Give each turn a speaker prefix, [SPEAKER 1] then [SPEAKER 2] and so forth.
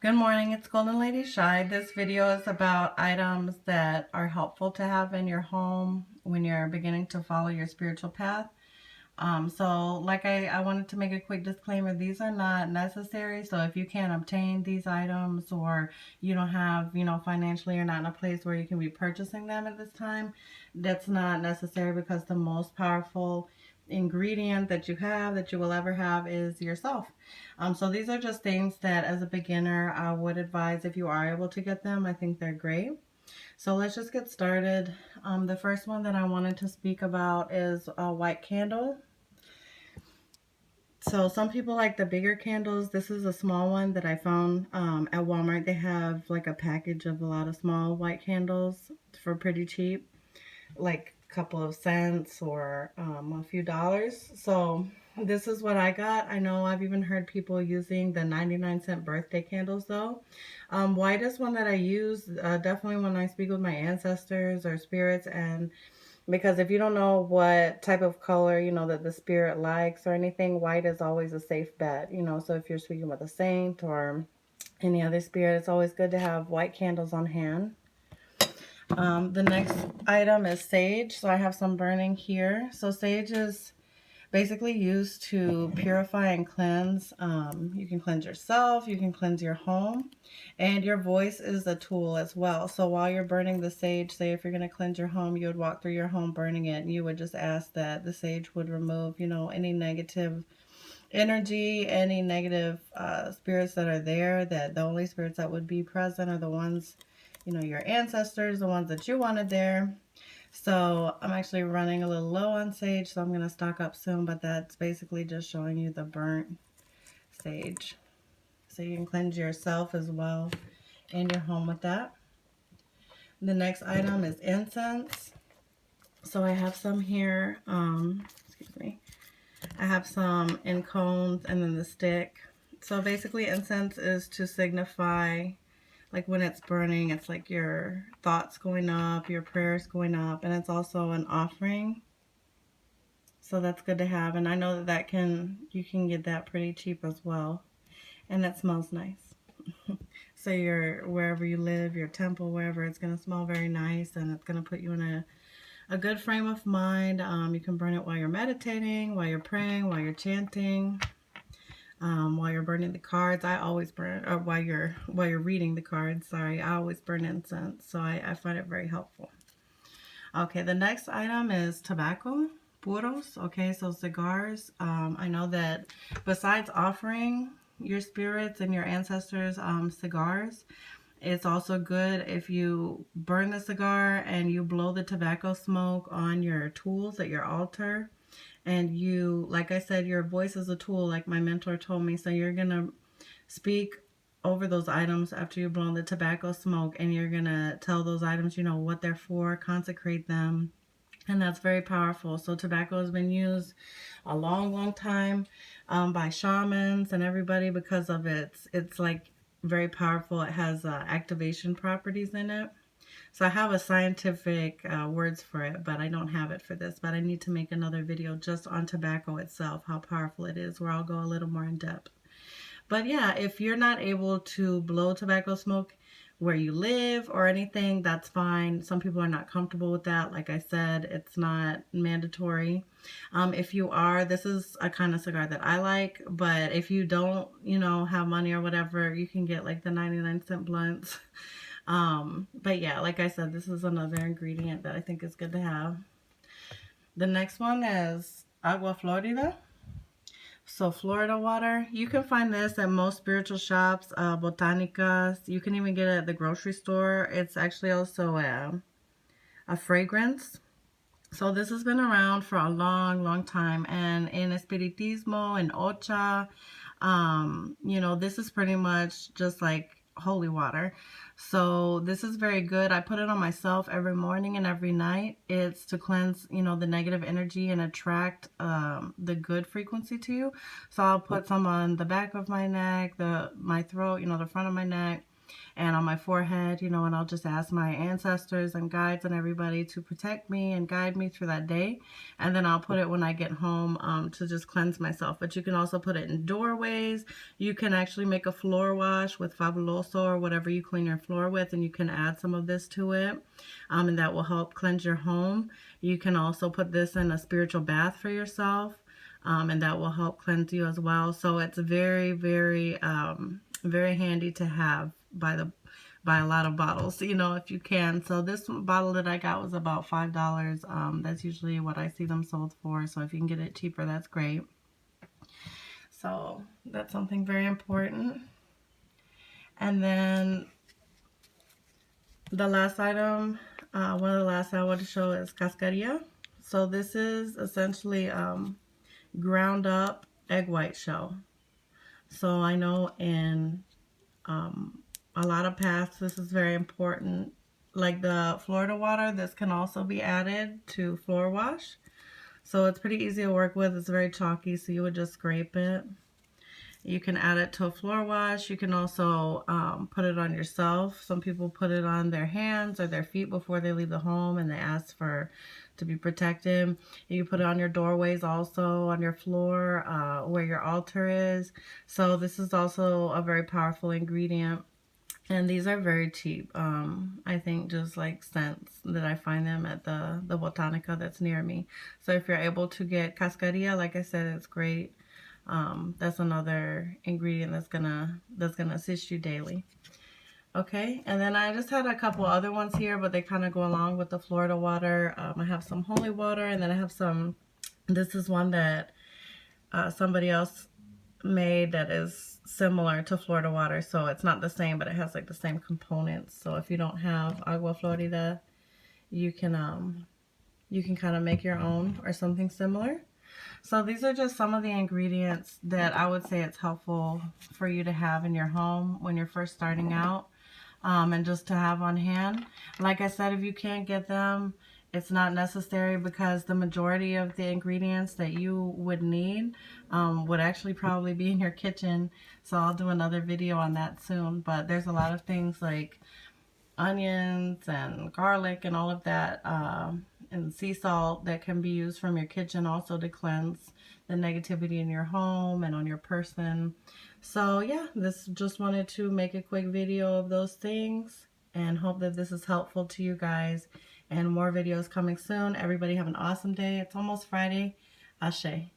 [SPEAKER 1] Good morning, it's Golden Lady Shy. This video is about items that are helpful to have in your home when you're beginning to follow your spiritual path. I wanted to make a quick disclaimer. These are not necessary. So if you can't obtain these items or you don't have, financially you're not in a place where you can be purchasing them at this time, that's not necessary because the most powerful ingredient that you will ever have is yourself. So these are just things that as a beginner I would advise if you are able to get them. I think they're great. So let's just get started. The first one that I wanted to speak about is a white candle. So some people like the bigger candles. This is a small one that I found at Walmart. They have like a package of a lot of small white candles for pretty cheap, like a couple of cents or a few dollars. So this is what I got. I know I've even heard people using the 99-cent birthday candles though. White is one that I use definitely when I speak with my ancestors or spirits, and because if you don't know what type of color, that the spirit likes or anything, white is always a safe bet, So if you're speaking with a saint or any other spirit, it's always good to have white candles on hand. The next item is sage. So I have some burning here. So sage is basically used to purify and cleanse. You can cleanse yourself, you can cleanse your home, and your voice is a tool as well. So while you're burning the sage, say if you're going to cleanse your home, you would walk through your home burning it, and you would just ask that the sage would remove, any negative energy, any negative spirits that are there, that the only spirits that would be present are the ones, your ancestors, the ones that you wanted there. So I'm actually running a little low on sage, so I'm going to stock up soon, but that's basically just showing you the burnt sage. So you can cleanse yourself as well and your home with that. The next item is incense. So I have some here, excuse me. I have some in cones and then the stick. So basically incense is to signify, like when it's burning, it's like your thoughts going up, your prayers going up, and it's also an offering. So that's good to have, and I know that you can get that pretty cheap as well, and it smells nice. So wherever you live, your temple, wherever, it's gonna smell very nice, and it's gonna put you in a good frame of mind. You can burn it while you're meditating, while you're praying, while you're chanting, while you're burning the cards. I always burn, or while you're reading the cards. Sorry, I always burn incense, so I find it very helpful. Okay, the next item is tobacco, puros. Okay, so cigars. I know that besides offering your spirits and your ancestors cigars, it's also good if you burn the cigar and you blow the tobacco smoke on your tools at your altar. And you, like I said, your voice is a tool, like my mentor told me. So you're going to speak over those items after you've blown the tobacco smoke, and you're going to tell those items, what they're for, consecrate them. And that's very powerful. So tobacco has been used a long, long time by shamans and everybody because of it's like very powerful. It has activation properties in it. So I have a scientific words for it, but I don't have it for this. But I need to make another video just on tobacco itself, how powerful it is, where I'll go a little more in depth. But yeah, if you're not able to blow tobacco smoke where you live or anything, that's fine. Some people are not comfortable with that. Like I said, it's not mandatory. If you are, this is a kind of cigar that I like, but if you don't, have money or whatever, you can get like the 99-cent blunts. But yeah, like I said, this is another ingredient that I think is good to have. The next one is Agua Florida. So Florida water, you can find this at most spiritual shops, botanicas. You can even get it at the grocery store. It's actually also a fragrance. So this has been around for a long, long time. And in Espiritismo and Ocha, this is pretty much just like holy water. So this is very good. I put it on myself every morning and every night. It's to cleanse, the negative energy and attract the good frequency to you. So I'll put some on the back of my neck, my throat, the front of my neck. and on my forehead, you know, and I'll just ask my ancestors and guides and everybody to protect me and guide me through that day. And then I'll put it when I get home to just cleanse myself. But you can also put it in doorways. You can actually make a floor wash with Fabuloso or whatever you clean your floor with, and you can add some of this to it, and that will help cleanse your home. You can also put this in a spiritual bath for yourself, and that will help cleanse you as well. So it's very, very, very handy to have by a lot of bottles, you know, if you can. So this bottle that I got was about $5. That's usually what I see them sold for. So if you can get it cheaper, that's great. So that's something very important. And then the last item, one of the last I want to show is cascarilla. So this is essentially ground up egg white shell. So I know in a lot of paths this is very important. Like the Florida water, this can also be added to floor wash. So it's pretty easy to work with. It's very chalky, so you would just scrape it. You can add it to a floor wash. You can also put it on yourself. Some people put it on their hands or their feet before they leave the home, and they ask to be protected. You can put it on your doorways also, on your floor, where your altar is. So this is also a very powerful ingredient. And these are very cheap. I think just like cents that I find them at the Botanica that's near me. So if you're able to get cascarilla, like I said, it's great. That's another ingredient that's gonna assist you daily. Okay, and then I just had a couple other ones here, but they kind of go along with the Florida water. I have some holy water, and then I have some, this is one that somebody else made that is similar to Florida water, so it's not the same, but it has like the same components. So if you don't have Agua Florida, you can kind of make your own or something similar. So these are just some of the ingredients that I would say it's helpful for you to have in your home when you're first starting out, and just to have on hand. Like I said, if you can't get them, it's not necessary, because the majority of the ingredients that you would need would actually probably be in your kitchen. So I'll do another video on that soon. But there's a lot of things like onions and garlic and all of that, and sea salt that can be used from your kitchen also to cleanse the negativity in your home and on your person. So yeah, this just wanted to make a quick video of those things, and hope that this is helpful to you guys. And more videos coming soon. Everybody have an awesome day. It's almost Friday. Ashe.